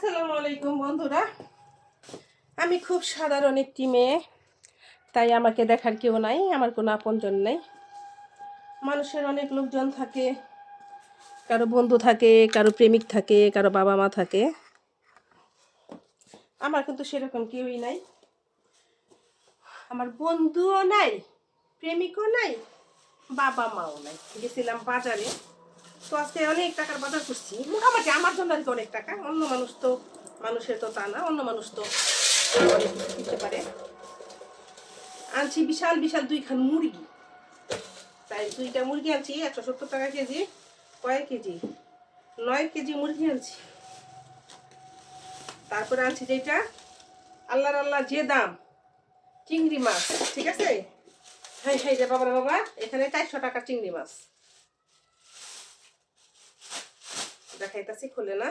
আসসালামু আলাইকুম বন্ধুরা। আমি খুব সাধারণ একটি মেয়ে, তাই আমাকে দেখার কেউ নাই, আমার কোনো আপনজন নেই। মানুষের অনেক লোকজন থাকে, কারো বন্ধু থাকে, কারো প্রেমিক থাকে, কারো বাবা মা থাকে। আমার কিন্তু সেরকম কেউই নাই। আমার বন্ধুও নাই, প্রেমিকও নাই, বাবা মাও নাই। গেছিলাম বাজারে, তো আজকে অনেক টাকার বাজার করছি। মোটামুটি আমার জন্য আর কি অনেক টাকা, অন্য মানুষ তো মানুষের তো তা না, অন্য মানুষ তো অনেক কিছু দিতে পারে। আনছি বিশাল বিশাল 2খান মুরগি, তাই 2টা মুরগি আনছি 170 টাকা কেজি। কয়েক কেজি? 9 কেজি মুরগি আনছি। তারপরে আনছি যেটা আল্লাহর আল্লাহ যে দাম, চিংড়ি মাছ। ঠিক আছে, হ্যাঁ হ্যাঁ রে বাবা রে বাবা, এখানে 400 টাকা চিংড়ি মাছ দেখাইতেছি, খুলে না।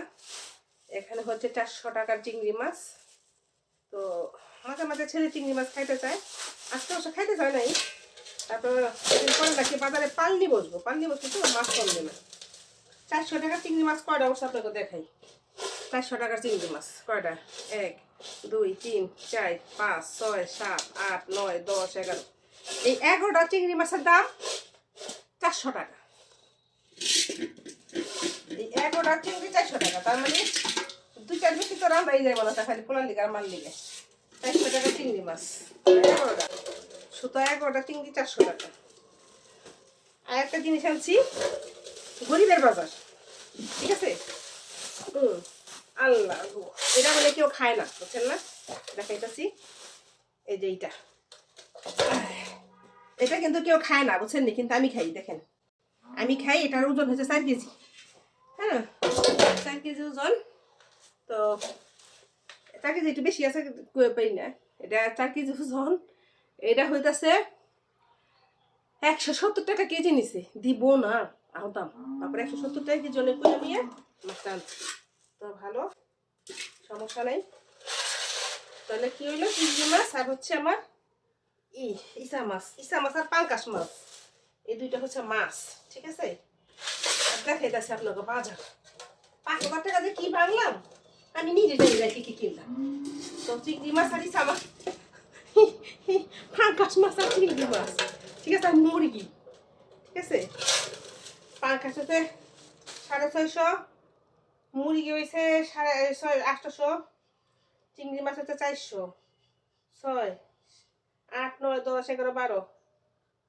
এখানে হচ্ছে 400 টাকার চিংড়ি মাছ। তো মাঝে মাঝে ছেলে চিংড়ি মাছ খাইতে চায়, আজকে অবশ্য খাইতে চায় নাই। তারপর পরে নাকি বাজারে পাল্লি বসবো তো মাছ কমবে না। 400 টাকার চিংড়ি মাছ কয়টা অবশ্য আপনাকে দেখাই। 400 টাকার চিংড়ি মাছ কয়টা? 1 2 3 4 5 6 7 8 9 10 11। এই 11টা চিংড়ি মাছের দাম 400 টাকা। এই 11টা চিংড়ি 400 টাকা, তার মানে 2টার বেশি তো রান্নাই যাইব না, খালি পোলার লিগে আর মার লিগে। 400 টাকা চিংড়ি মাছ 11টা, শুধু 11টা চিংড়ি 400 টাকা। আর একটা জিনিস আনছি, গরিবের বাজার। ঠিক আছে, আল্লাহ এটা বলে কেউ খায় না, বুঝছেন না? দেখাইতেছি, এই যে এটা কিন্তু কেউ খায় না, বুঝছেন না? কিন্তু আমি খাই, দেখেন আমি খাই। এটার ওজন হচ্ছে 4 কেজি। হ্যাঁ, 4 কেজি ওজন। তো 4 কেজি একটু বেশি আছে পাই না, এটা 4 কেজি ওজন। এটা হইতেছে 170 টাকা কেজি নিছে, দিব না আহতাম। তারপরে 170 টাকা কেজি অনেক করে নিয়ে মাছটা আনছি। তো ভালো, সমস্যা নেই। তাহলে কি হইলো, চিংড়ি মাছ আর হচ্ছে আমার ইসা মাছ আর পাঙ্কাশ মাছ, এই 2টা হচ্ছে মাছ। ঠিক আছে, আর দেখাইতেছি আপনাকে বাজার। 5,000 টাকা দিয়ে কি বাংলাম আমি নিজে জানি না, কি কিনলাম। তো চিংড়ি মাছ আর ইসা মাছ, পাঙ্কাশ মাছ আর চিংড়ি মাছ। ঠিক আছে, আর মুরগি। ঠিক আছে, পাঙ্কাশ হচ্ছে 650, মুরগি হয়েছে 850, চিংড়ি মাছ হচ্ছে 400, 6 8 9 10 11 12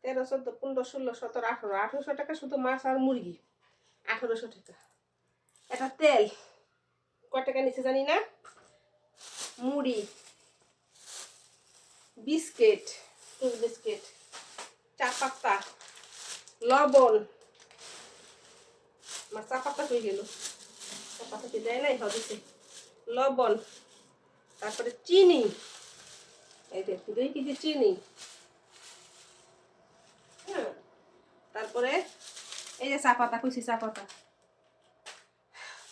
13 14 15 16 17 18 1800 টাকা শুধু মাছ আর মুরগি। 1800 টাকা। এটা তেল কত টাকা নিচে জানি না। মুড়ি, বিস্কিট, চা পাতা, লবণ। আমার চা পাতা হয়ে গেল, চা পাতা কি দেয় নাই? হদিছে লবণ, তারপরে চিনি, এই যে 2 কেজি চিনি। হ্যাঁ, তারপরে এই যে চা পাতা কইছি, চা পাতা।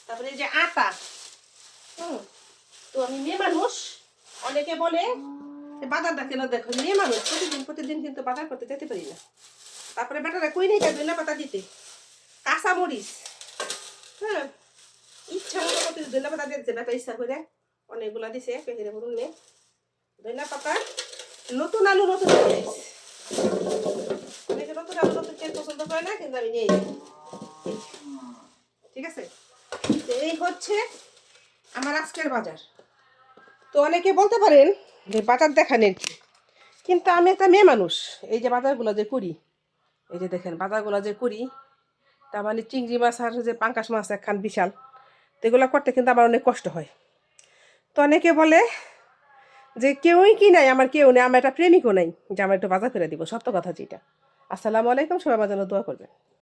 তারপরে এই যে আটা। তো আমি মেয়ে মানুষ, অনেকে বলে বাজারটা কেন দেখো, মেয়ে মানুষ প্রতিদিন কিন্তু বাজার করতে যেতে পারি না। তারপরে বেটারা কই নেই ধনিয়া পাতা দিতে, কাঁচা মরিচ। হ্যাঁ, ইচ্ছা মতো প্রতিদিন ধনিয়া পাতা দিতে, বেটা ইচ্ছা করে অনেকগুলা দিছে, পেহেরে বলুন নে ধনিয়া পাতা। নতুন আলু নতুন অনেকে নতুন আলু নতুন তেল পছন্দ করে না, কিন্তু আমি নিয়ে যাই। ঠিক আছে, এই হচ্ছে আমার আজকের বাজার। তো অনেকে বলতে পারেন যে বাজার দেখানেন কি, কিন্তু আমি একটা মেয়ে মানুষ। এই যে বাজারগুলো যে করি, এই যে দেখেন বাজারগুলো যে করি, তার মানে চিংড়ি মাছ আর যে পাঙ্কাশ মাছ একখান বিশাল, তো এগুলো করতে কিন্তু আমার অনেক কষ্ট হয়। তো অনেকে বলে যে কেউই কি নাই, আমার কেউ নেই, আমার একটা প্রেমিকও নাই যে আমার একটু বাজার করে দিব। সত্য কথা যেটা। আসসালামু আলাইকুম, সবাই আমার জন্য দোয়া করবেন।